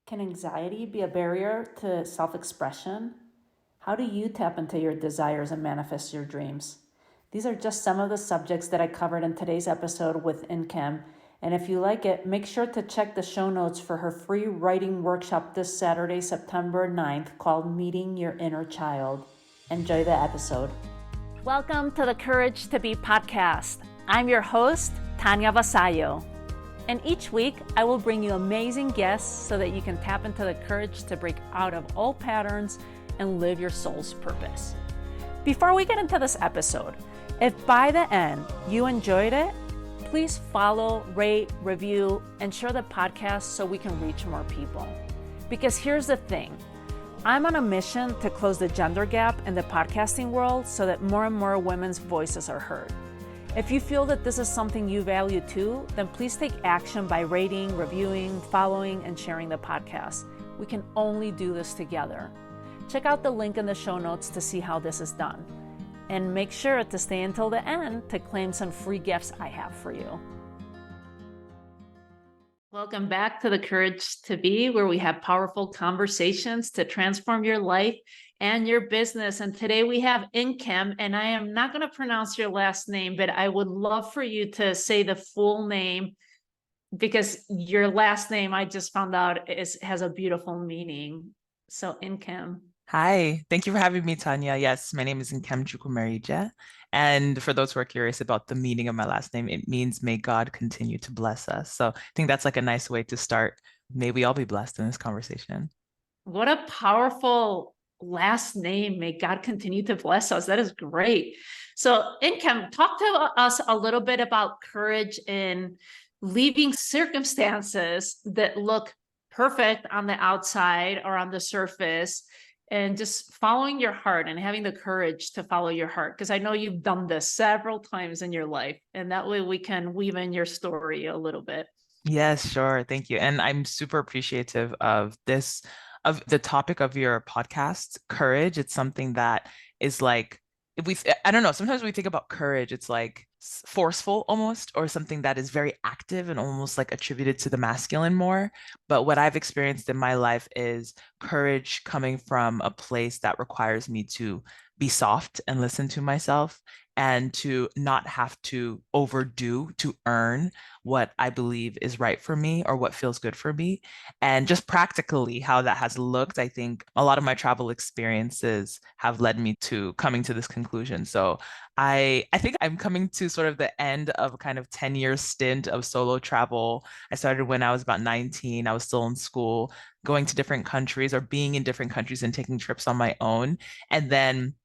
Can anxiety be a barrier to self expression? How do you tap into your desires and manifest your dreams? These are just some of the subjects that I covered in today's episode with Nkem. And if you like it, make sure to check the show notes for her free writing workshop this Saturday, September 9th, called Meeting Your Inner Child. Enjoy the episode. Welcome to the Courage to Be podcast. I'm your host, Tanya Vasallo. And each week, I will bring you amazing guests so that you can tap into the courage to break out of old patterns and live your soul's purpose. Before we get into this episode, if by the end you enjoyed it, please follow, rate, review, and share the podcast so we can reach more people. Because here's the thing, I'm on a mission to close the gender gap in the podcasting world so that more and more women's voices are heard. If you feel that this is something you value too, then please take action by rating, reviewing, following, and sharing the podcast. We can only do this together. Check out the link in the show notes to see how this is done. And make sure to stay until the end to claim some free gifts I have for you. Welcome back to the Courage to Be, where we have powerful conversations to transform your life and your business. And today we have Nkem, and I am not going to pronounce your last name, but I would love for you to say the full name, because your last name, I just found out, has a beautiful meaning. So Nkem. Hi, thank you for having me, Tanya. Yes, my name is Nkem Chukwumerije. And for those who are curious about the meaning of my last name, it means may God continue to bless us. So I think that's like a nice way to start. May we all be blessed in this conversation. What a powerful last name. May God continue to bless us. That is great. So Nkem, talk to us a little bit about courage in leaving circumstances that look perfect on the outside or on the surface, and just following your heart and having the courage to follow your heart. Because I know you've done this several times in your life, and that way we can weave in your story a little bit. Yes, sure. Thank you. And I'm super appreciative of this, of the topic of your podcast, courage. It's something that is like, if we, I don't know, sometimes we think about courage, it's like forceful almost, or something that is very active and almost like attributed to the masculine more. But what I've experienced in my life is courage coming from a place that requires me to be soft and listen to myself and to not have to overdo to earn what I believe is right for me or what feels good for me. And just practically how that has looked, I think a lot of my travel experiences have led me to coming to this conclusion. So I think I'm coming to sort of the end of a kind of 10-year stint of solo travel. I started when I was about 19. I was still in school, going to different countries or being in different countries and taking trips on my own. And then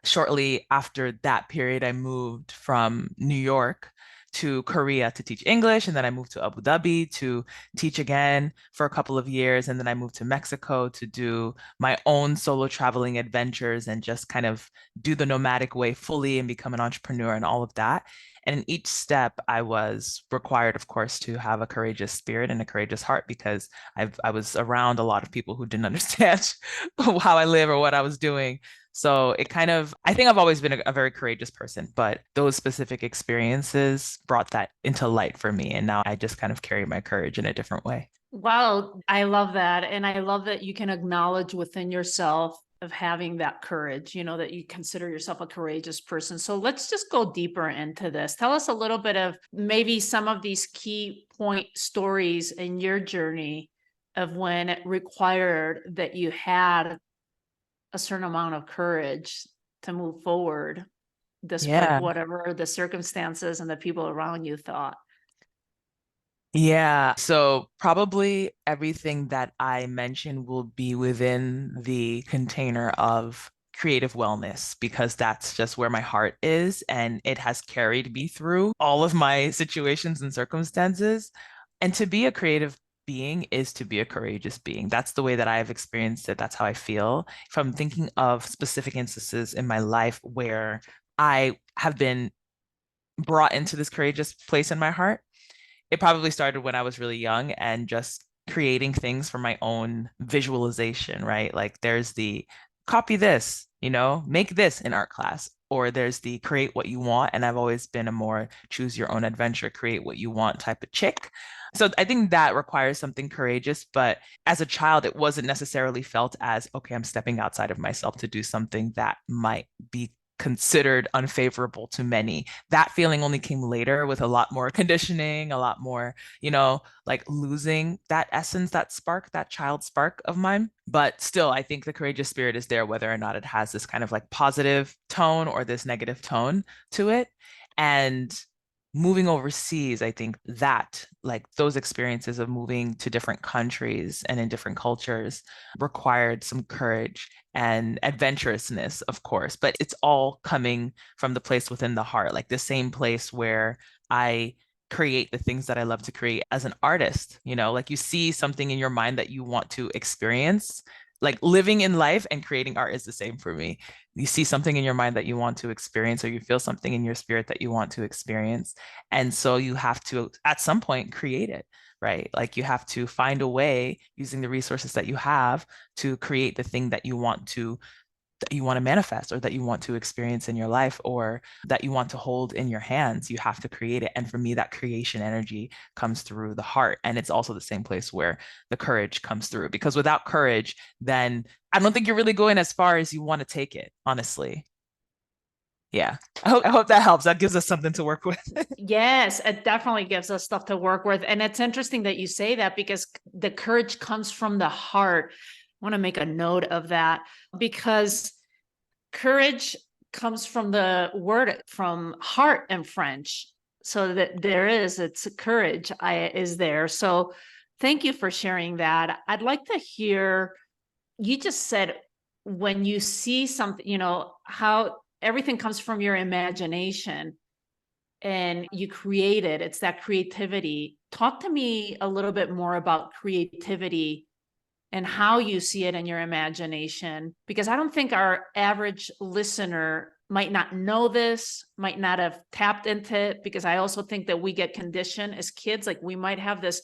shortly after that period, I moved from New York to Korea to teach English. And then I moved to Abu Dhabi to teach again for a couple of years. And then I moved to Mexico to do my own solo traveling adventures and just kind of do the nomadic way fully and become an entrepreneur and all of that. And in each step, I was required, of course, to have a courageous spirit and a courageous heart because I was around a lot of people who didn't understand how I live or what I was doing. So it kind of, I think I've always been a very courageous person, but those specific experiences brought that into light for me. And now I just kind of carry my courage in a different way. Wow, I love that. And I love that you can acknowledge within yourself of having that courage, that you consider yourself a courageous person. So let's just go deeper into this. Tell us a little bit of maybe some of these key point stories in your journey of when it required that you had a certain amount of courage to move forward, despite Yeah. whatever the circumstances and the people around you thought. Yeah. So probably everything that I mentioned will be within the container of creative wellness because that's just where my heart is. And it has carried me through all of my situations and circumstances. And to be a creative being is to be a courageous being. That's the way that I have experienced it. That's how I feel. If I'm thinking of specific instances in my life where I have been brought into this courageous place in my heart, it probably started when I was really young and just creating things for my own visualization, right? Like there's the copy this, make this in art class, or there's the create what you want. And I've always been a more choose your own adventure, create what you want type of chick. So I think that requires something courageous. But as a child, it wasn't necessarily felt as, okay, I'm stepping outside of myself to do something that might be considered unfavorable to many. That feeling only came later with a lot more conditioning, a lot more, like losing that essence, that spark, that child spark of mine. But still, I think the courageous spirit is there, whether or not it has this kind of like positive tone or this negative tone to it. And moving overseas, I think that like those experiences of moving to different countries and in different cultures required some courage and adventurousness, of course, but it's all coming from the place within the heart, like the same place where I create the things that I love to create as an artist, like you see something in your mind that you want to experience. Like living in life and creating art is the same for me. You see something in your mind that you want to experience, or you feel something in your spirit that you want to experience. And so you have to, at some point, create it, right? Like you have to find a way using the resources that you have to create the thing that you want to manifest, or that you want to experience in your life, or that you want to hold in your hands. You have to create it. And for me, that creation energy comes through the heart. And it's also the same place where the courage comes through. Because without courage, then I don't think you're really going as far as you want to take it, honestly. Yeah. I hope that helps. That gives us something to work with. Yes, it definitely gives us stuff to work with. And it's interesting that you say that because the courage comes from the heart. I want to make a note of that because courage comes from the word from heart in French. So that it's courage is there. So thank you for sharing that. I'd like to hear, you just said when you see something, how everything comes from your imagination and you create it. It's that creativity. Talk to me a little bit more about creativity and how you see it in your imagination, because I don't think our average listener might not know this, might not have tapped into it, because I also think that we get conditioned as kids. Like we might have this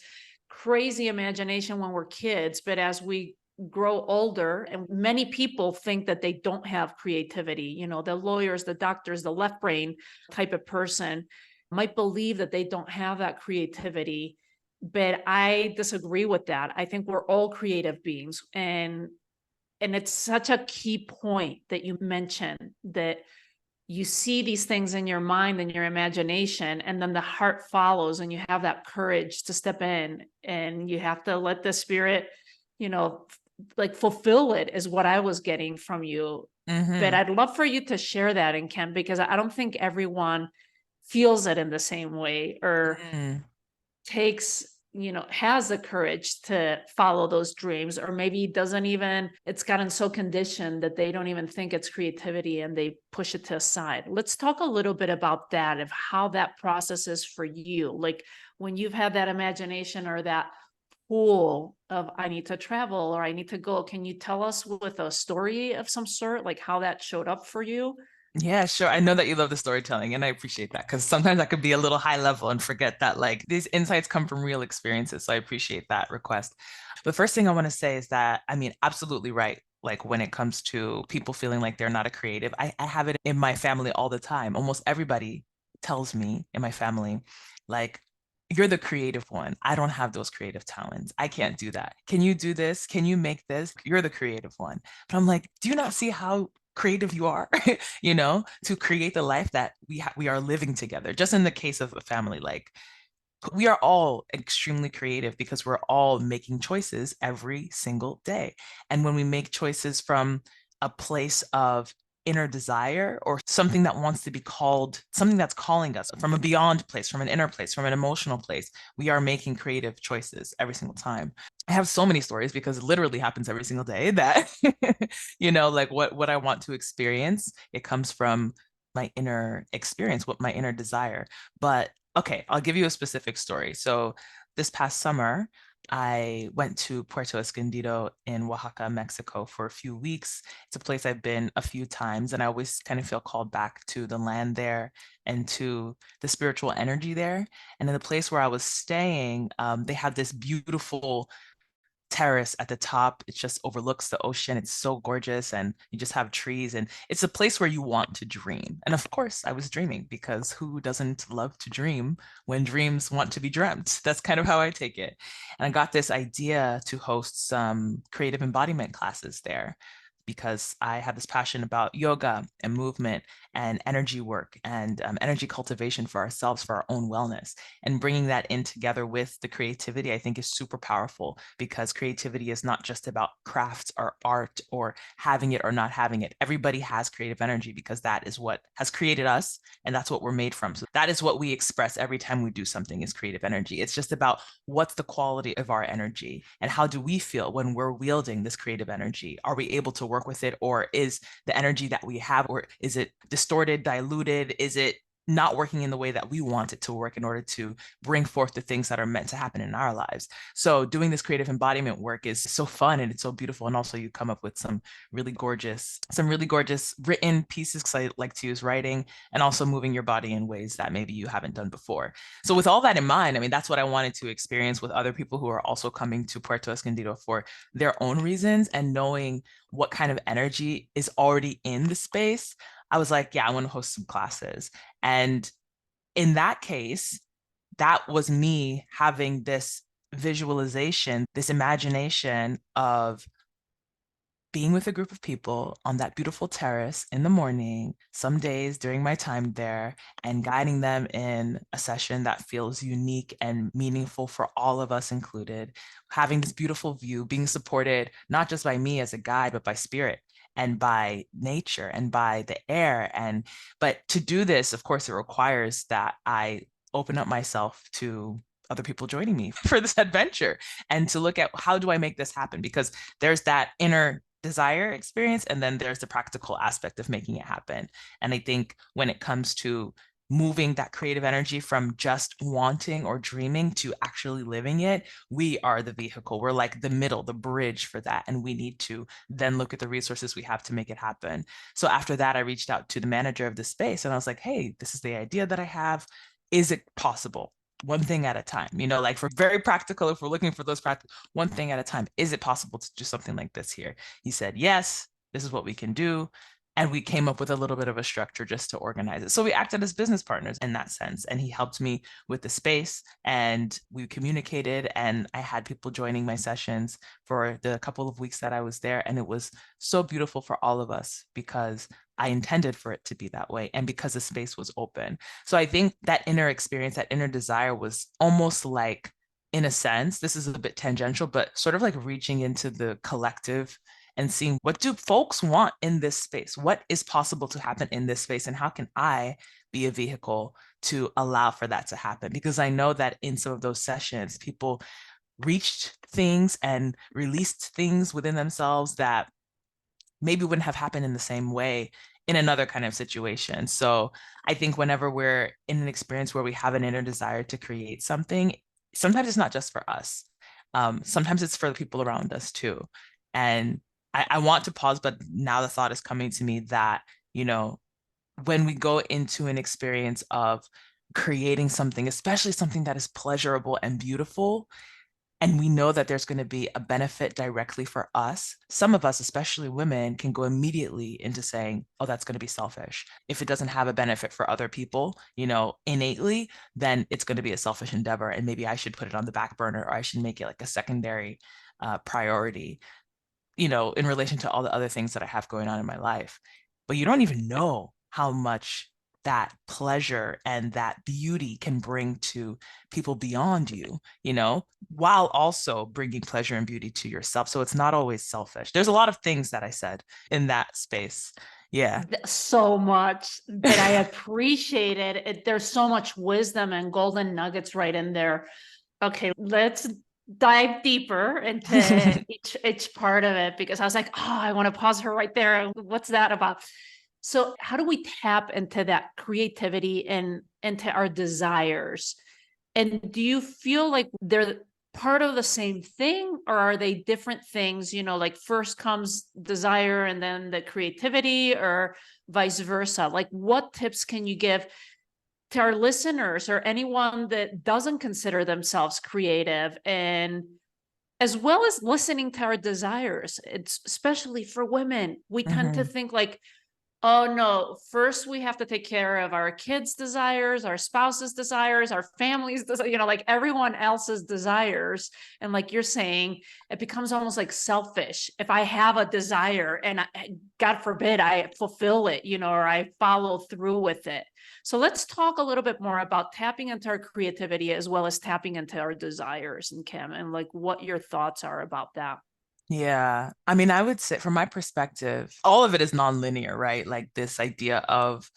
crazy imagination when we're kids, but as we grow older, and many people think that they don't have creativity, the lawyers, the doctors, the left brain type of person might believe that they don't have that creativity, but I disagree with that. I think we're all creative beings, and it's such a key point that you mentioned, that you see these things in your mind and your imagination, and then the heart follows, and you have that courage to step in, and you have to let the spirit, you know, like fulfill it, is what I was getting from you. But Hmm. I'd love for you to share that, and Ken, because I don't think everyone feels it in the same way, or Mm. takes, has the courage to follow those dreams, or maybe doesn't even, it's gotten so conditioned that they don't even think it's creativity and they push it to aside. Let's talk a little bit about that, of how that process is for you. Like when you've had that imagination or that pool of I need to travel or I need to go, can you tell us with a story of some sort, like how that showed up for you? Yeah, sure. I know that you love the storytelling, and I appreciate that because sometimes I could be a little high level and forget that like these insights come from real experiences. So I appreciate that request. The first thing I want to say is that, I mean, absolutely right. Like when it comes to people feeling like they're not a creative, I have it in my family all the time. Almost everybody tells me in my family, like, you're the creative one. I don't have those creative talents. I can't do that. Can you do this? Can you make this? You're the creative one. But I'm like, do you not see how creative you are? To create the life that we are living together. Just in the case of a family, like we are all extremely creative because we're all making choices every single day. And when we make choices from a place of inner desire, or something that wants to be called, something that's calling us from a beyond place, from an inner place, from an emotional place, we are making creative choices every single time. I have so many stories because it literally happens every single day that, like what I want to experience, it comes from my inner experience, what my inner desire. But okay, I'll give you a specific story. So this past summer, I went to Puerto Escondido in Oaxaca, Mexico for a few weeks. It's a place I've been a few times, and I always kind of feel called back to the land there and to the spiritual energy there. And in the place where I was staying, they have this beautiful terrace at the top. It just overlooks the ocean. It's so gorgeous, and you just have trees, and it's a place where you want to dream. And of course, I was dreaming, because who doesn't love to dream when dreams want to be dreamt? That's kind of how I take it. And I got this idea to host some creative embodiment classes there, because I have this passion about yoga and movement and energy work and energy cultivation for ourselves, for our own wellness. And bringing that in together with the creativity, I think is super powerful, because creativity is not just about crafts or art or having it or not having it. Everybody has creative energy, because that is what has created us, and that's what we're made from. So that is what we express every time we do something, is creative energy. It's just about what's the quality of our energy, and how do we feel when we're wielding this creative energy? Are we able to work with it, or is the energy that we have, or is it distorted, diluted? Is it not working in the way that we want it to work in order to bring forth the things that are meant to happen in our lives? So doing this creative embodiment work is so fun, and it's so beautiful. And also you come up with some really gorgeous written pieces, because I like to use writing, and also moving your body in ways that maybe you haven't done before. So with all that in mind, I mean, that's what I wanted to experience with other people who are also coming to Puerto Escondido for their own reasons, and knowing what kind of energy is already in the space. I was like, yeah, I want to host some classes. And in that case, that was me having this visualization, this imagination of being with a group of people on that beautiful terrace in the morning, some days during my time there, and guiding them in a session that feels unique and meaningful for all of us included, having this beautiful view, being supported not just by me as a guide, but by spirit and by nature and by the air. But to do this, of course, it requires that I open up myself to other people joining me for this adventure, and to look at, how do I make this happen? Because there's that inner desire experience, and then there's the practical aspect of making it happen. And I think when it comes to moving that creative energy from just wanting or dreaming to actually living it, we are the vehicle. We're like the middle, the bridge for that. And we need to then look at the resources we have to make it happen. So after that, I reached out to the manager of the space, and I was like, hey, this is the idea that I have. Is it possible? One thing at a time, like, for very practical, if we're looking for those practical, one thing at a time. Is it possible to do something like this here? He said, yes, this is what we can do. And we came up with a little bit of a structure just to organize it. So we acted as business partners in that sense. And he helped me with the space, and we communicated, and I had people joining my sessions for the couple of weeks that I was there. And it was so beautiful for all of us, because I intended for it to be that way, and because the space was open. So I think that inner experience, that inner desire, was almost like, in a sense, this is a bit tangential, but sort of like reaching into the collective and seeing, what do folks want in this space? What is possible to happen in this space? And how can I be a vehicle to allow for that to happen? Because I know that in some of those sessions, people reached things and released things within themselves that maybe wouldn't have happened in the same way in another kind of situation. So I think whenever we're in an experience where we have an inner desire to create something, sometimes it's not just for us. Sometimes it's for the people around us too. And I want to pause, but now the thought is coming to me that, you know, when we go into an experience of creating something, especially something that is pleasurable and beautiful, and we know that there's going to be a benefit directly for us, some of us, especially women, can go immediately into saying, oh, that's going to be selfish. If it doesn't have a benefit for other people, innately, then it's going to be a selfish endeavor. And maybe I should put it on the back burner, or I should make it like a secondary priority, in relation to all the other things that I have going on in my life. But you don't even know how much that pleasure and that beauty can bring to people beyond you, while also bringing pleasure and beauty to yourself. So it's not always selfish. There's a lot of things that I said in that space. Yeah. So much that I appreciated it. There's so much wisdom and golden nuggets right in there. Okay, let's dive deeper into each part of it, because I was like, oh, I want to pause her right there. What's that about? So how do we tap into that creativity and into our desires? And do you feel like they're part of the same thing, or are they different things? Like first comes desire and then the creativity, or vice versa? Like, what tips can you give to our listeners or anyone that doesn't consider themselves creative, and as well as listening to our desires. It's especially for women. We tend to Hmm. think like, oh no, first we have to take care of our kids' desires, our spouse's desires, our family's desires, like everyone else's desires. And like you're saying, it becomes almost like selfish. If I have a desire and God forbid I fulfill it, or I follow through with it. So let's talk a little bit more about tapping into our creativity as well as tapping into our desires, and Kim, and like what your thoughts are about that. Yeah. I mean, I would say from my perspective, all of it is nonlinear, right? Like this idea of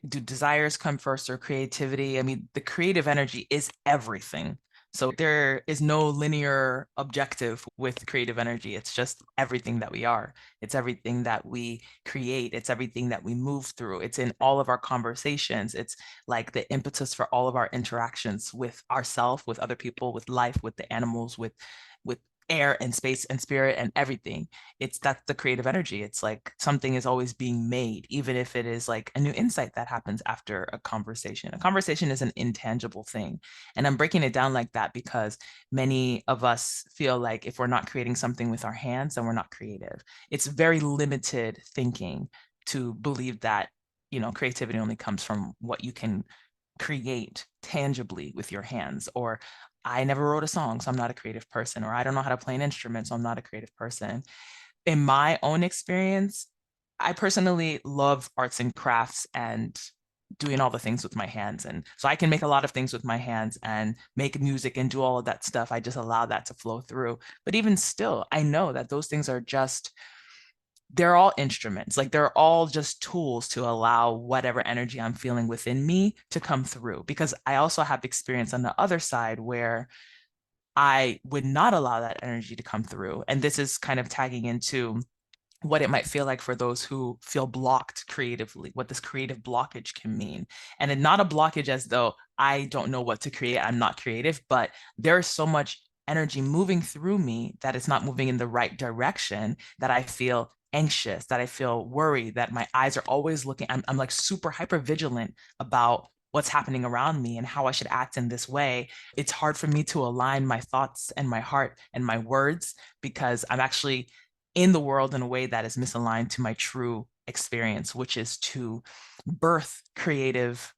do desires come first or creativity? I mean, the creative energy is everything. So there is no linear objective with creative energy. It's just everything that we are. It's everything that we create. It's everything that we move through. It's in all of our conversations. It's like the impetus for all of our interactions with ourselves, with other people, with life, with the animals, with air and space and spirit and everything. It's that's the creative energy. It's like something is always being made, even if it is like a new insight that happens after a conversation. A conversation is an intangible thing. And I'm breaking it down like that because many of us feel like if we're not creating something with our hands, then we're not creative. It's very limited thinking to believe that, creativity only comes from what you can create tangibly with your hands, or I never wrote a song, so I'm not a creative person, or I don't know how to play an instrument, so I'm not a creative person. In my own experience, I personally love arts and crafts and doing all the things with my hands. And so I can make a lot of things with my hands and make music and do all of that stuff. I just allow that to flow through. But even still, I know that those things are just they're all instruments. Like they're all just tools to allow whatever energy I'm feeling within me to come through. Because I also have experience on the other side where I would not allow that energy to come through. And this is kind of tagging into what it might feel like for those who feel blocked creatively, what this creative blockage can mean. And it's not a blockage as though I don't know what to create, I'm not creative, but there's so much energy moving through me that it's not moving in the right direction that I feel anxious, that I feel worried, that my eyes are always looking. I'm like super hyper vigilant about what's happening around me and how I should act in this way. It's hard for me to align my thoughts and my heart and my words because I'm actually in the world in a way that is misaligned to my true experience, which is to birth creations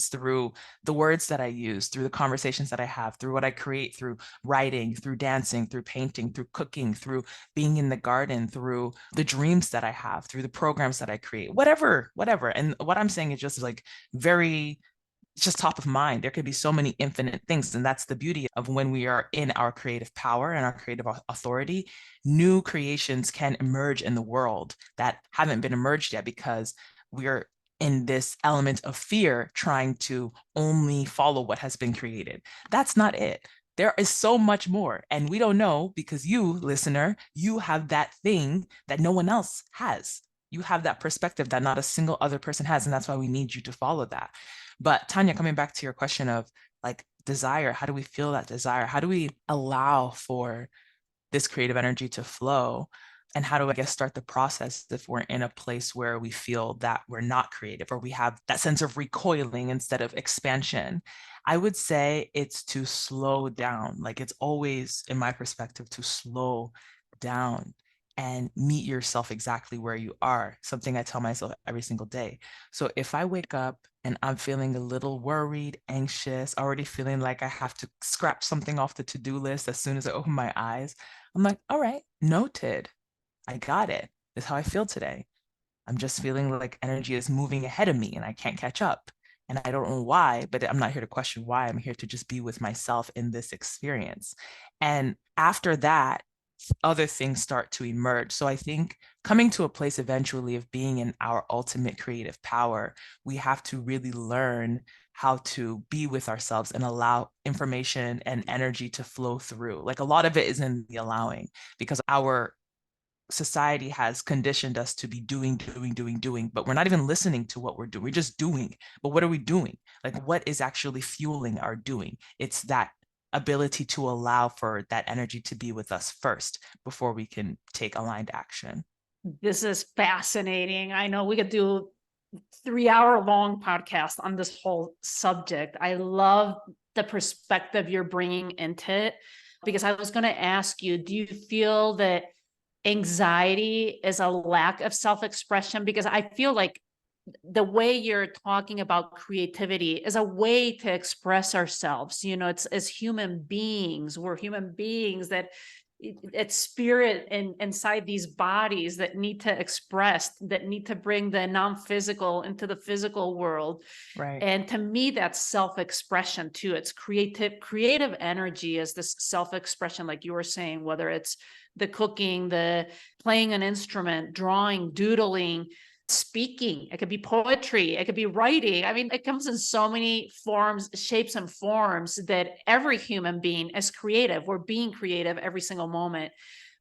through the words that I use, through the conversations that I have, through what I create, through writing, through dancing, through painting, through cooking, through being in the garden, through the dreams that I have, through the programs that I create, whatever. And what I'm saying is just like very it's just top of mind. There could be so many infinite things. And that's the beauty of when we are in our creative power and our creative authority, new creations can emerge in the world that haven't been emerged yet because we're in this element of fear trying to only follow what has been created. That's not it. There is so much more. And we don't know because you, listener, you have that thing that no one else has. You have that perspective that not a single other person has. And that's why we need you to follow that. But Tanya, coming back to your question of like desire, how do we feel that desire? How do we allow for this creative energy to flow? And how do I guess start the process if we're in a place where we feel that we're not creative or we have that sense of recoiling instead of expansion? I would say it's to slow down. Like it's always, in my perspective, to slow down and meet yourself exactly where you are. Something I tell myself every single day. So if I wake up and I'm feeling a little worried, anxious, already feeling like I have to scratch something off the to-do list as soon as I open my eyes, I'm like, all right, noted. I got it. This is how I feel today. I'm just feeling like energy is moving ahead of me and I can't catch up. And I don't know why, but I'm not here to question why. I'm here to just be with myself in this experience. And after that, other things start to emerge. So I think coming to a place eventually of being in our ultimate creative power, we have to really learn how to be with ourselves and allow information and energy to flow through. Like a lot of it is in the allowing because our society has conditioned us to be doing, but we're not even listening to what we're doing. We're just doing. But what are we doing? Like, what is actually fueling our doing? It's that ability to allow for that energy to be with us first before we can take aligned action. This is fascinating. I know we could do 3 hour long podcast on this whole subject. I love the perspective you're bringing into it. because I was going to ask you, do you feel that anxiety is a lack of self-expression? Because I feel like the way you're talking about creativity is a way to express ourselves. It's as human beings, we're human beings that it's spirit inside these bodies that need to express, that need to bring the non-physical into the physical world. Right. And to me, that's self-expression too. It's creative energy is this self-expression, like you were saying, whether it's the cooking, the playing an instrument, drawing, doodling, speaking. It could be poetry, it could be writing. I mean, it comes in so many forms, shapes, and forms that every human being is creative. We're being creative every single moment.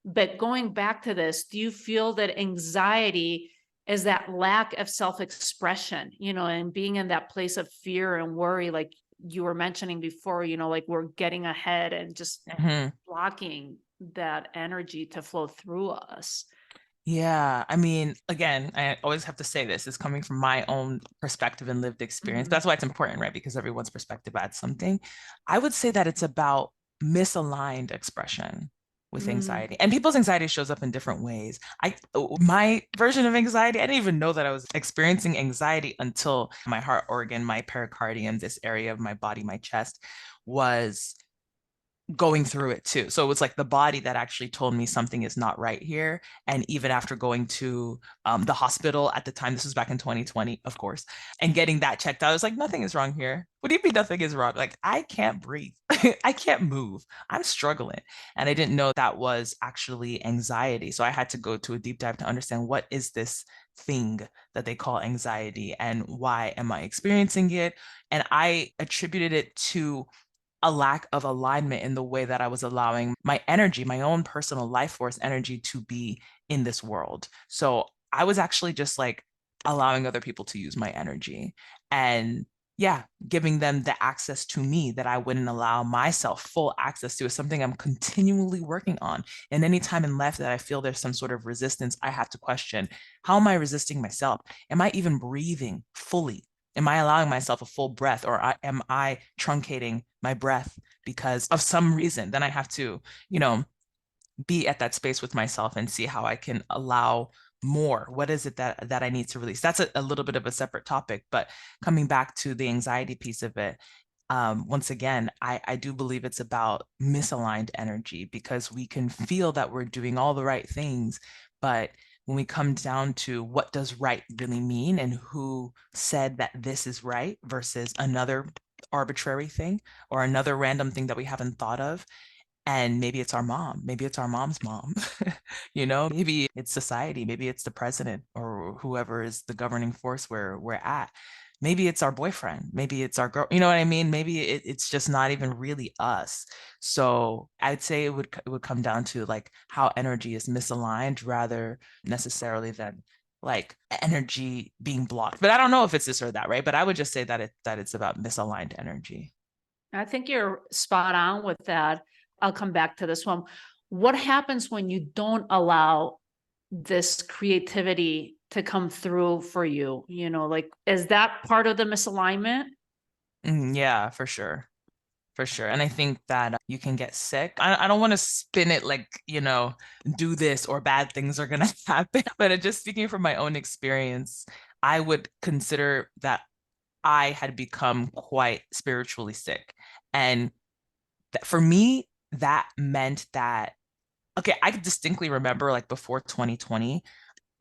But going back to this, do you feel that anxiety is that lack of self-expression, and being in that place of fear and worry, like you were mentioning before, like we're getting ahead and just Mhm. blocking that energy to flow through us? Yeah, I mean, again, I always have to say this is coming from my own perspective and lived experience. Mhm. That's why it's important, right? Because everyone's perspective adds something. I would say that it's about misaligned expression with Mm. anxiety. And people's anxiety shows up in different ways. My version of anxiety, I didn't even know that I was experiencing anxiety until my heart organ, my pericardium, this area of my body, my chest, was going through it too. So it was like the body that actually told me something is not right here. And even after going to the hospital at the time, this was back in 2020, of course, and getting that checked out, I was like, nothing is wrong here. What do you mean nothing is wrong? Like, I can't breathe. I can't move. I'm struggling. And I didn't know that was actually anxiety. So I had to go to a deep dive to understand what is this thing that they call anxiety and why am I experiencing it? And I attributed it to a lack of alignment in the way that I was allowing my energy, my own personal life force energy to be in this world. So I was actually just like allowing other people to use my energy and yeah, giving them the access to me that I wouldn't allow myself full access to is something I'm continually working on. And any time in life that I feel there's some sort of resistance, I have to question, how am I resisting myself? Am I even breathing fully? Am I allowing myself a full breath or am I truncating my breath because of some reason? Then I have to, you know, be at that space with myself and see how I can allow more. What is it that I need to release? That's a little bit of a separate topic, but coming back to the anxiety piece of it, once again, I do believe it's about misaligned energy because we can feel that we're doing all the right things, but when we come down to what does right really mean and who said that this is right versus another arbitrary thing or another random thing that we haven't thought of, and maybe it's our mom, maybe it's our mom's mom, maybe it's society, maybe it's the president or whoever is the governing force where we're at. Maybe it's our boyfriend, maybe it's our girl, you know what I mean? Maybe it's just not even really us. So I'd say it would come down to like how energy is misaligned rather necessarily than like energy being blocked. But I don't know if it's this or that, right? But I would just say that it's about misaligned energy. I think you're spot on with that. I'll come back to this one. What happens when you don't allow this creativity to come through for you? Like, is that part of the misalignment? Yeah, for sure. For sure. And I think that you can get sick. I don't want to spin it like, do this or bad things are going to happen. But just speaking from my own experience, I would consider that I had become quite spiritually sick. And for me, that meant that, okay, I could distinctly remember like before 2020,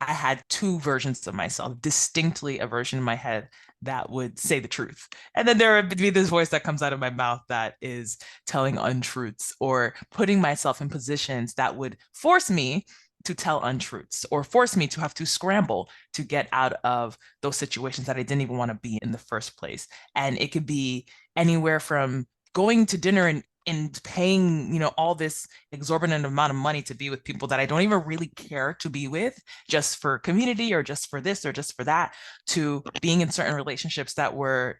I had two versions of myself, distinctly a version in my head that would say the truth. And then there would be this voice that comes out of my mouth that is telling untruths or putting myself in positions that would force me to tell untruths or force me to have to scramble to get out of those situations that I didn't even want to be in the first place. And it could be anywhere from going to dinner and paying, all this exorbitant amount of money to be with people that I don't even really care to be with, just for community or just for this or just for that, to being in certain relationships that were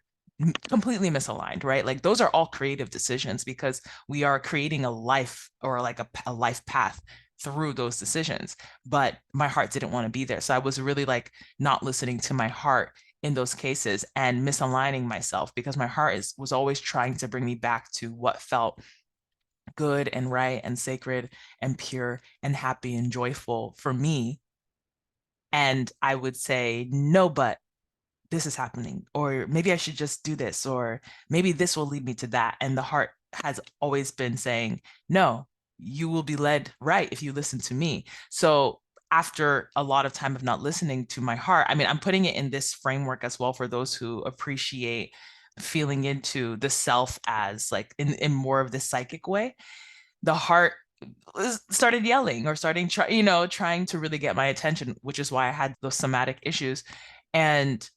completely misaligned, right? Like those are all creative decisions because we are creating a life or like a life path through those decisions. But my heart didn't want to be there. So I was really like not listening to my heart in those cases and misaligning myself because my heart was always trying to bring me back to what felt good and right and sacred and pure and happy and joyful for me. And I would say, no, but this is happening, or maybe I should just do this, or maybe this will lead me to that. And the heart has always been saying, no, you will be led right if you listen to me. So after a lot of time of not listening to my heart, I mean, I'm putting it in this framework as well for those who appreciate feeling into the self as like in more of this psychic way. The heart started yelling or trying to really get my attention, which is why I had those somatic issues. And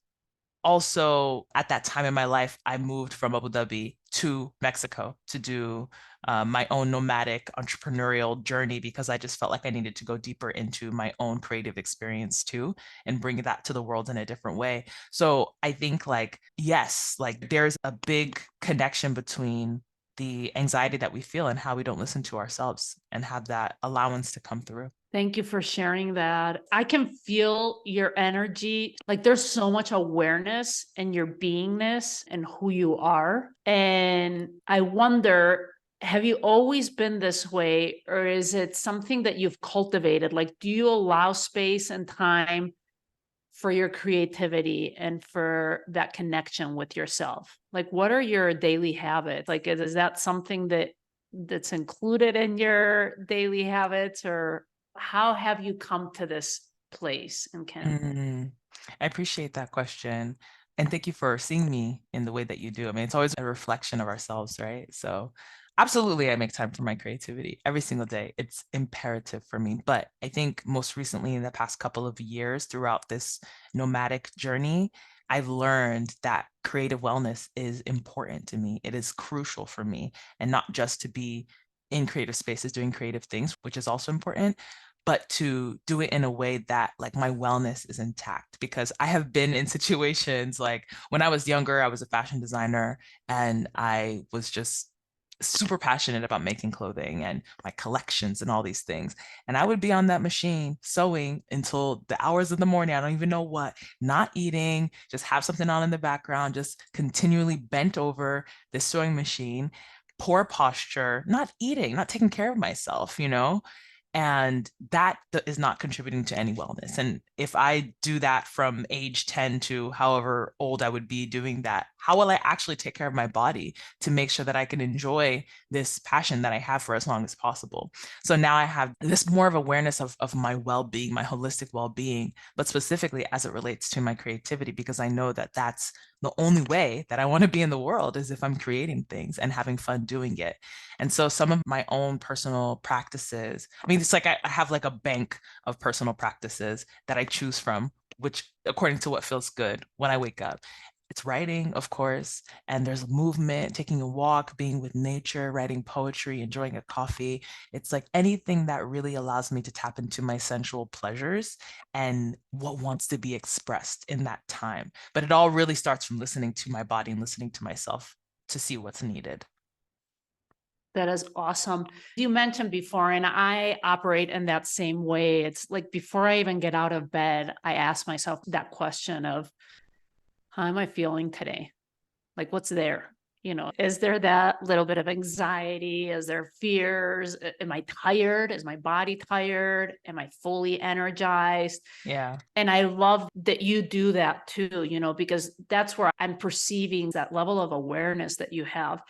also at that time in my life, I moved from Abu Dhabi to Mexico to do my own nomadic entrepreneurial journey because I just felt like I needed to go deeper into my own creative experience too and bring that to the world in a different way. So I think like, yes, like there's a big connection between the anxiety that we feel and how we don't listen to ourselves and have that allowance to come through. Thank you for sharing that. I can feel your energy. Like there's so much awareness in your beingness and who you are. And I wonder, have you always been this way, or is it something that you've cultivated? Like, do you allow space and time for your creativity and for that connection with yourself? Like, what are your daily habits? Like, is that something that's included in your daily habits, or how have you come to this place in Kim? Mm, I appreciate that question. And thank you for seeing me in the way that you do. I mean, it's always a reflection of ourselves, right? So, absolutely, I make time for my creativity every single day. It's imperative for me. But I think most recently, in the past couple of years, throughout this nomadic journey, I've learned that creative wellness is important to me. It is crucial for me, and not just to be in creative spaces doing creative things, which is also important, but to do it in a way that like my wellness is intact. Because I have been in situations like when I was younger, I was a fashion designer and I was just super passionate about making clothing and my collections and all these things. And I would be on that machine sewing until the hours of the morning. I don't even know what, not eating, just have something on in the background, just continually bent over this sewing machine, poor posture, not eating, not taking care of myself, and that is not contributing to any wellness. And if I do that from age 10 to however old I would be doing that, how will I actually take care of my body to make sure that I can enjoy this passion that I have for as long as possible? So now I have this more of awareness of my well-being, my holistic well-being, but specifically as it relates to my creativity, because I know that that's the only way that I want to be in the world is if I'm creating things and having fun doing it. And so some of my own personal practices, I mean, it's like I have like a bank of personal practices that I choose from, which according to what feels good when I wake up. It's writing, of course, and there's movement, taking a walk, being with nature, writing poetry, enjoying a coffee. It's like anything that really allows me to tap into my sensual pleasures and what wants to be expressed in that time. But it all really starts from listening to my body and listening to myself to see what's needed. That is awesome. You mentioned before, and I operate in that same way. It's like before I even get out of bed, I ask myself that question of, how am I feeling today? Like, what's there? Is there that little bit of anxiety? Is there fears? Am I tired? Is my body tired? Am I fully energized? Yeah. And I love that you do that too, because that's where I'm perceiving that level of awareness that you have.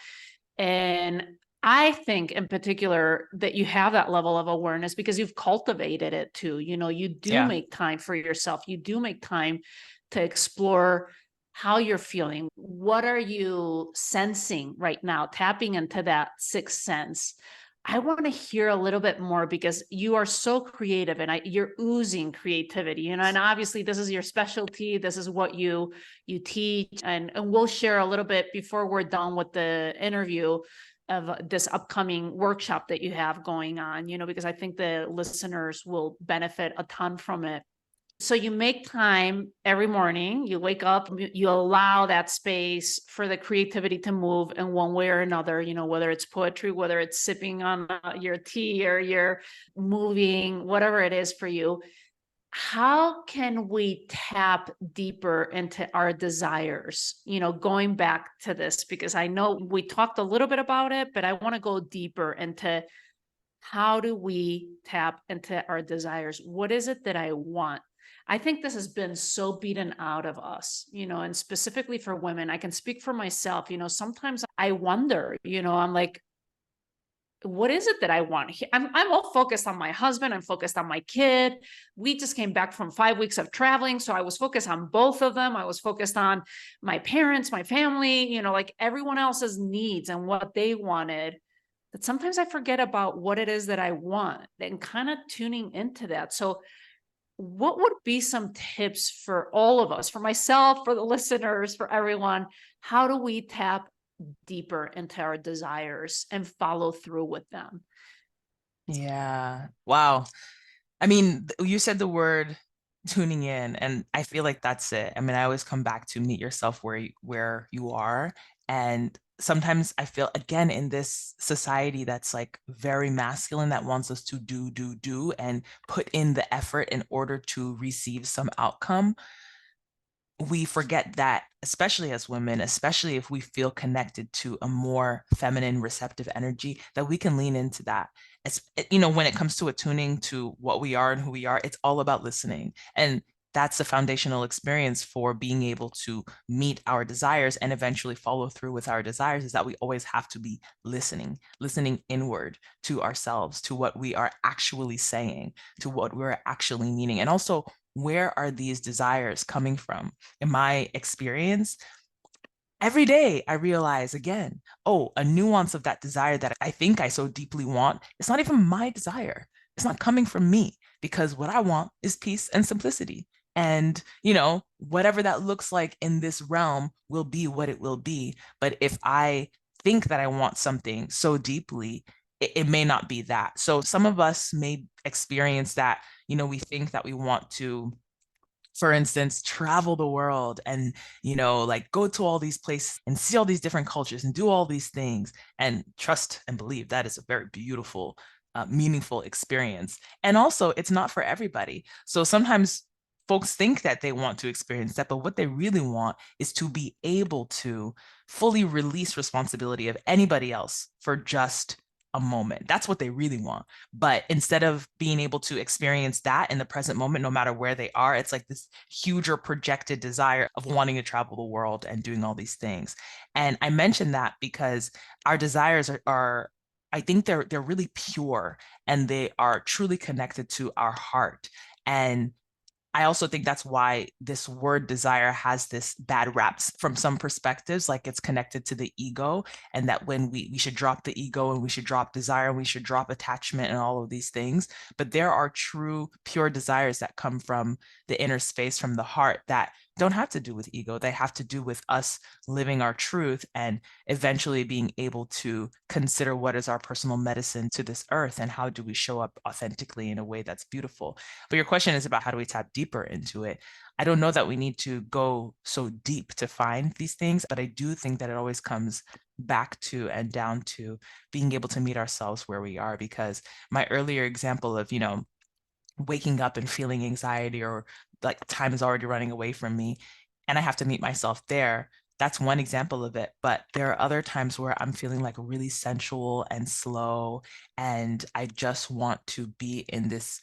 And I think in particular that you have that level of awareness because you've cultivated it too. You do Yeah. make time for yourself. You do make time to explore how you're feeling. What are you sensing right now? Tapping into that sixth sense. I want to hear a little bit more because you are so creative and you're oozing creativity, and obviously this is your specialty. This is what you teach, and we'll share a little bit before we're done with the interview of this upcoming workshop that you have going on, because I think the listeners will benefit a ton from it. So you make time every morning, you wake up, you allow that space for the creativity to move in one way or another, whether it's poetry, whether it's sipping on your tea or you're moving, whatever it is for you. how can we tap deeper into our desires? Going back to this, because I know we talked a little bit about it, but I want to go deeper into how do we tap into our desires? What is it that I want? I think this has been so beaten out of us, and specifically for women. I can speak for myself. Sometimes I wonder, I'm like, what is it that I want? I'm all focused on my husband. I'm focused on my kid. We just came back from 5 weeks of traveling. So I was focused on both of them. I was focused on my parents, my family, like everyone else's needs and what they wanted. That sometimes I forget about what it is that I want and kind of tuning into that. So, what would be some tips for all of us, for myself, for the listeners, for everyone? How do we tap deeper into our desires and follow through with them? Yeah. Wow. I mean, you said the word tuning in, and I feel like that's it. I mean, I always come back to meet yourself where you are. And sometimes I feel again in this society that's like very masculine that wants us to do, and put in the effort in order to receive some outcome. We forget that, especially as women, especially if we feel connected to a more feminine, receptive energy, that we can lean into that. It's, when it comes to attuning to what we are and who we are, it's all about listening. And that's the foundational experience for being able to meet our desires and eventually follow through with our desires, is that we always have to be listening inward to ourselves, to what we are actually saying, to what we're actually meaning. And also, where are these desires coming from? In my experience, every day I realize again, oh, a nuance of that desire that I think I so deeply want, it's not even my desire. It's not coming from me, because what I want is peace and simplicity. And, whatever that looks like in this realm will be what it will be. But if I think that I want something so deeply, it may not be that. So some of us may experience that, we think that we want to, for instance, travel the world and, like go to all these places and see all these different cultures and do all these things, and trust and believe that is a very beautiful, meaningful experience. And also, it's not for everybody. So sometimes folks think that they want to experience that, but what they really want is to be able to fully release responsibility of anybody else for just a moment. That's what they really want. But instead of being able to experience that in the present moment, no matter where they are, it's like this huger projected desire of wanting to travel the world and doing all these things. And I mention that because our desires are I think they're really pure, and they are truly connected to our heart. And I also think that's why this word desire has this bad raps from some perspectives, like it's connected to the ego, and that when we should drop the ego and we should drop desire and we should drop attachment and all of these things. But there are true, pure desires that come from the inner space, from the heart, that don't have to do with ego. They have to do with us living our truth and eventually being able to consider what is our personal medicine to this earth and how do we show up authentically in a way that's beautiful. But your question is about how do we tap deeper into it. I don't know that we need to go so deep to find these things, but I do think that it always comes back to and down to being able to meet ourselves where we are. Because my earlier example of, waking up and feeling anxiety, or like time is already running away from me and I have to meet myself there, that's one example of it. But there are other times where I'm feeling like really sensual and slow, and I just want to be in this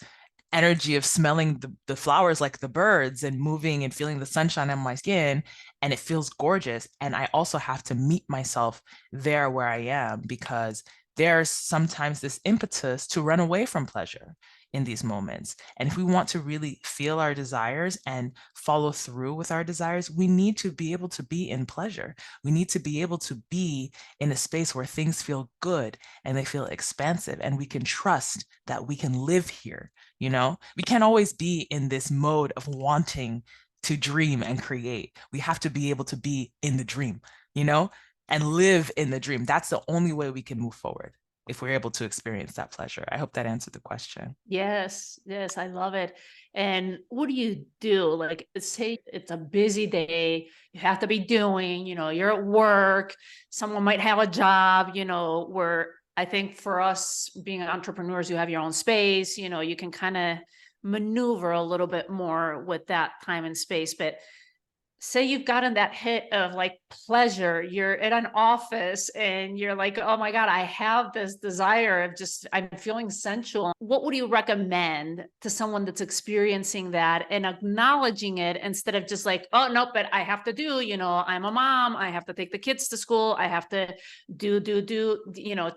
energy of smelling the flowers like the birds and moving and feeling the sunshine on my skin, and it feels gorgeous. And I also have to meet myself there where I am, because there's sometimes this impetus to run away from pleasure in these moments. And if we want to really feel our desires and follow through with our desires, we need to be able to be in pleasure. We need to be able to be in a space where things feel good and they feel expansive, and we can trust that we can live here. We can't always be in this mode of wanting to dream and create. We have to be able to be in the dream, you know, and live in the dream. That's the only way we can move forward, if we're able to experience that pleasure. I hope that answered the question. Yes, yes, I love it. And what do you do? Like, say it's a busy day, you have to be doing, you're at work, someone might have a job, where I think for us being entrepreneurs, you have your own space, you can kind of maneuver a little bit more with that time and space. But say you've gotten that hit of like pleasure, you're in an office and you're like, oh my God, I have this desire of just, I'm feeling sensual. What would you recommend to someone that's experiencing that and acknowledging it instead of just like, oh, no, but I have to do, I'm a mom, I have to take the kids to school, I have to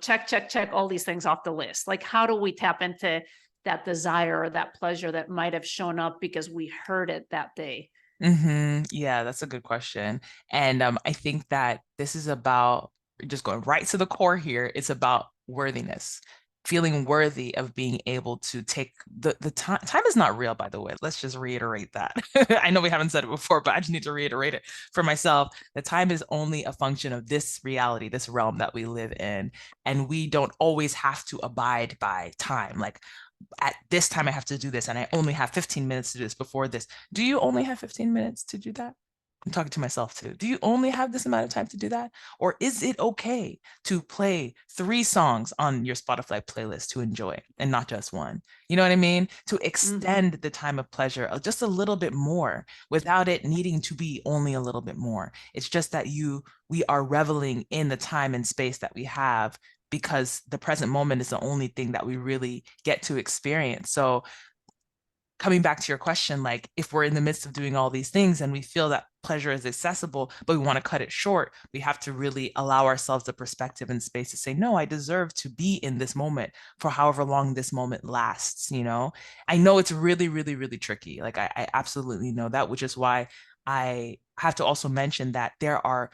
check, check, check all these things off the list. Like, how do we tap into that desire or that pleasure that might have shown up because we heard it that day? Yeah, that's a good question. And I think that this is about just going right to the core here. It's about worthiness, feeling worthy of being able to take the time. Time is not real, by the way. Let's just reiterate that. I know we haven't said it before, but I just need to reiterate it for myself. The time is only a function of this reality, this realm that we live in. And we don't always have to abide by time. Like, at this time I have to do this and I only have 15 minutes to do this before this. Do you only have 15 minutes to do that? I'm talking to myself too. Do you only have this amount of time to do that? Or is it okay to play 3 songs on your Spotify playlist to enjoy and not just one? You know what I mean? To Hmm. extend the time of pleasure just a little bit more without it needing to be only a little bit more. It's just that we are reveling in the time and space that we have because the present moment is the only thing that we really get to experience. So coming back to your question, like if we're in the midst of doing all these things and we feel that pleasure is accessible, but we want to cut it short, we have to really allow ourselves the perspective and space to say, no, I deserve to be in this moment for however long this moment lasts. I know it's really, really, really tricky. Like I absolutely know that, which is why I have to also mention that there are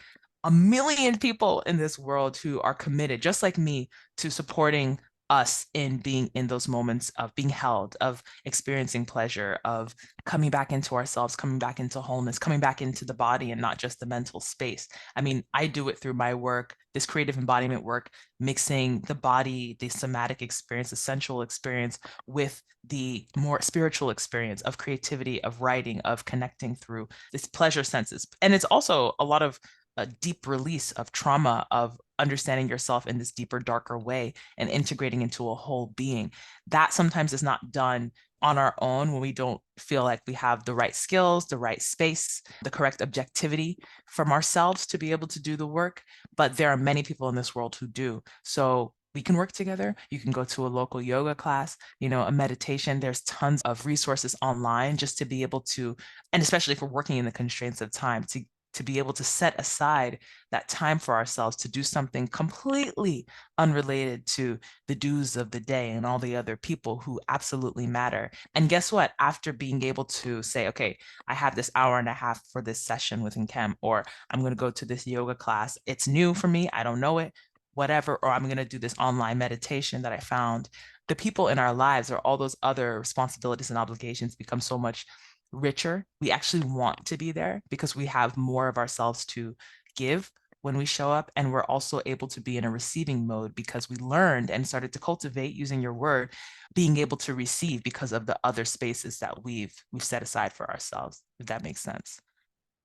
a million people in this world who are committed, just like me, to supporting us in being in those moments of being held, of experiencing pleasure, of coming back into ourselves, coming back into wholeness, coming back into the body and not just the mental space. I mean, I do it through my work, this creative embodiment work, mixing the body, the somatic experience, the sensual experience with the more spiritual experience of creativity, of writing, of connecting through this pleasure senses. And it's also a lot of a deep release of trauma, of understanding yourself in this deeper, darker way and integrating into a whole being. That sometimes is not done on our own when we don't feel like we have the right skills, the right space, the correct objectivity from ourselves to be able to do the work. But there are many people in this world who do. So we can work together. You can go to a local yoga class, a meditation. There's tons of resources online just to be able to, and especially if we're working in the constraints of time, to be able to set aside that time for ourselves to do something completely unrelated to the dues of the day and all the other people who absolutely matter. And guess what? After being able to say, okay, I have this hour and a half for this session with Nkem, or I'm going to go to this yoga class. It's new for me. I don't know it, whatever, or I'm going to do this online meditation that I found. The people in our lives or all those other responsibilities and obligations become so much richer. We actually want to be there because we have more of ourselves to give when we show up. And we're also able to be in a receiving mode because we learned and started to cultivate, using your word, being able to receive because of the other spaces that we've set aside for ourselves, if that makes sense.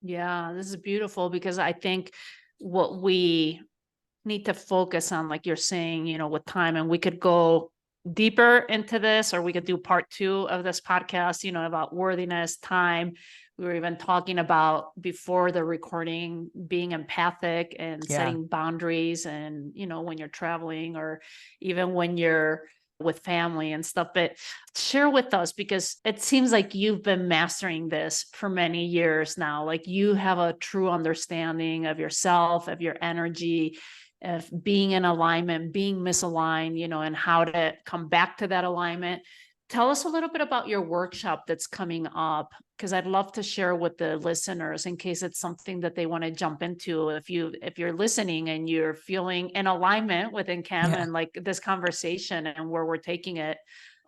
Yeah, this is beautiful because I think what we need to focus on, like you're saying, with time, and we could go deeper into this, or we could do part two of this podcast, about worthiness, time. We were even talking about before the recording being empathic and Yeah. setting boundaries, and, when you're traveling or even when you're with family and stuff. But share with us, because it seems like you've been mastering this for many years now. Like you have a true understanding of yourself, of your energy, of being in alignment, being misaligned, and how to come back to that alignment. Tell us a little bit about your workshop that's coming up, because I'd love to share with the listeners in case it's something that they want to jump into. If you're listening and you're feeling in alignment with Nkem Yeah. and like this conversation and where we're taking it,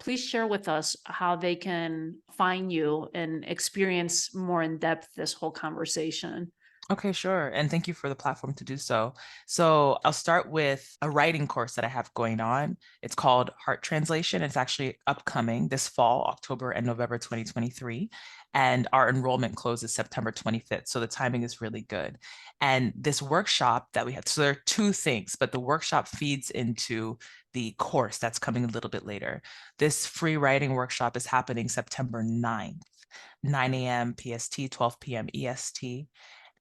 please share with us how they can find you and experience more in depth this whole conversation. Okay, sure. And thank you for the platform to do so. So I'll start with a writing course that I have going on. It's called Heart Translation. It's actually upcoming this fall, October and November 2023. And our enrollment closes September 25th. So the timing is really good. And this workshop that we had, so there are 2 things, but the workshop feeds into the course that's coming a little bit later. This free writing workshop is happening September 9th, 9 a.m. PST, 12 p.m. EST,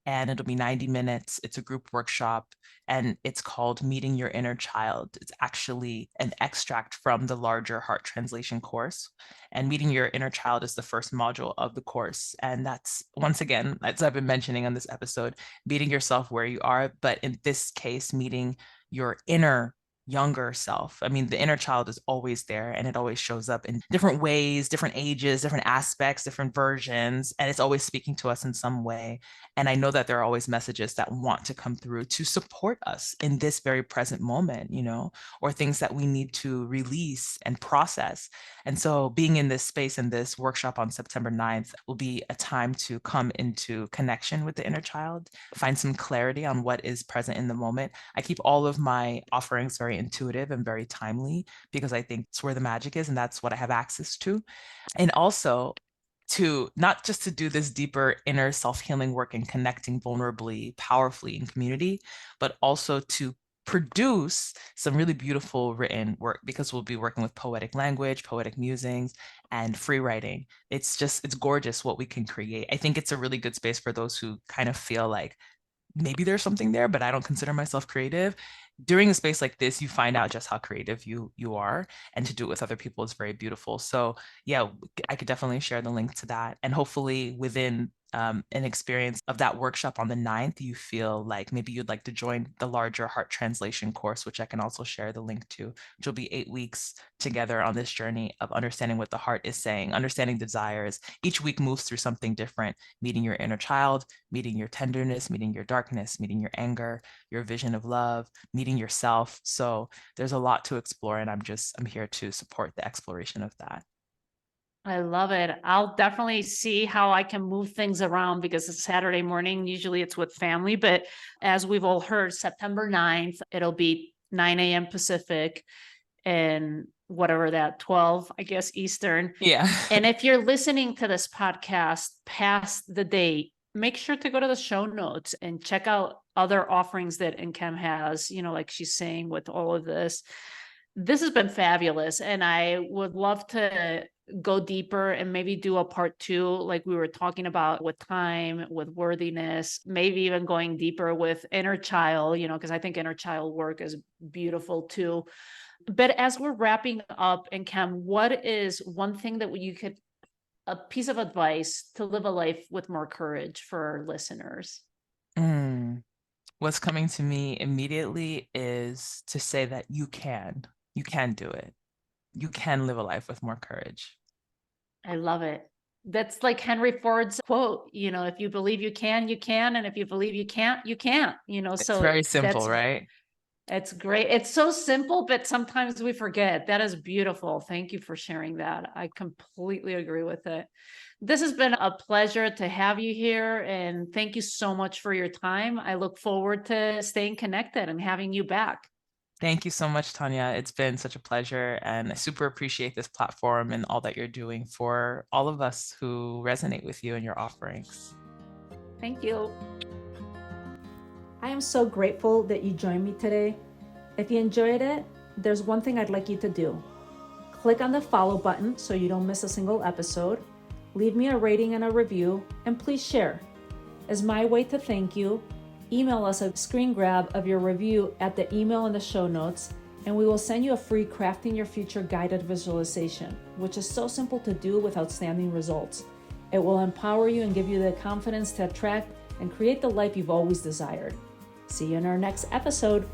and it'll be 90 minutes. It's a group workshop, and it's called Meeting Your Inner Child. It's actually an extract from the larger Heart Translation course. And Meeting Your Inner Child is the first module of the course. And that's, once again, as I've been mentioning on this episode, meeting yourself where you are, but in this case, meeting your inner younger self. I mean, the inner child is always there, and it always shows up in different ways, different ages, different aspects, different versions, and it's always speaking to us in some way. And I know that there are always messages that want to come through to support us in this very present moment, or things that we need to release and process. And so being in this space and this workshop on September 9th will be a time to come into connection with the inner child, find some clarity on what is present in the moment. I keep all of my offerings very intuitive and very timely because I think it's where the magic is, and that's what I have access to. And also to not just to do this deeper inner self-healing work and connecting vulnerably, powerfully in community, but also to produce some really beautiful written work, because we'll be working with poetic language, poetic musings, and free writing. It's gorgeous what we can create. I think it's a really good space for those who kind of feel like maybe there's something there, but I don't consider myself creative. During a space like this, you find out just how creative you are, and to do it with other people is very beautiful. So yeah, I could definitely share the link to that. And hopefully within an experience of that workshop on the 9th, you feel like maybe you'd like to join the larger Heart Translation course, which I can also share the link to, which will be 8 weeks together on this journey of understanding what the heart is saying, understanding desires. Each week moves through something different, meeting your inner child, meeting your tenderness, meeting your darkness, meeting your anger, your vision of love, meeting yourself. So there's a lot to explore, and I'm here to support the exploration of that. I love it. I'll definitely see how I can move things around because it's Saturday morning. Usually it's with family, but as we've all heard, September 9th, it'll be 9 a.m. Pacific and whatever that 12, I guess, Eastern. Yeah. And if you're listening to this podcast past the date, make sure to go to the show notes and check out other offerings that Nkem has, like she's saying with all of this. This has been fabulous. And I would love to go deeper and maybe do a part 2, like we were talking about, with time, with worthiness, maybe even going deeper with inner child, because I think inner child work is beautiful too. But as we're wrapping up, Nkem, what is one thing that a piece of advice to live a life with more courage for our listeners? What's coming to me immediately is to say that you can do it. You can live a life with more courage. I love it. That's like Henry Ford's quote, if you believe you can, you can. And if you believe you can't, you can't, It's so very simple, right? It's great. It's so simple, but sometimes we forget. That is beautiful. Thank you for sharing that. I completely agree with it. This has been a pleasure to have you here, and thank you so much for your time. I look forward to staying connected and having you back. Thank you so much, Tanya. It's been such a pleasure, and I super appreciate this platform and all that you're doing for all of us who resonate with you and your offerings. Thank you. I am so grateful that you joined me today. If you enjoyed it, there's one thing I'd like you to do. Click on the follow button so you don't miss a single episode. Leave me a rating and a review, and please share. As my way to thank you, email us a screen grab of your review at the email in the show notes, and we will send you a free Crafting Your Future guided visualization, which is so simple to do with outstanding results. It will empower you and give you the confidence to attract and create the life you've always desired. See you in our next episode.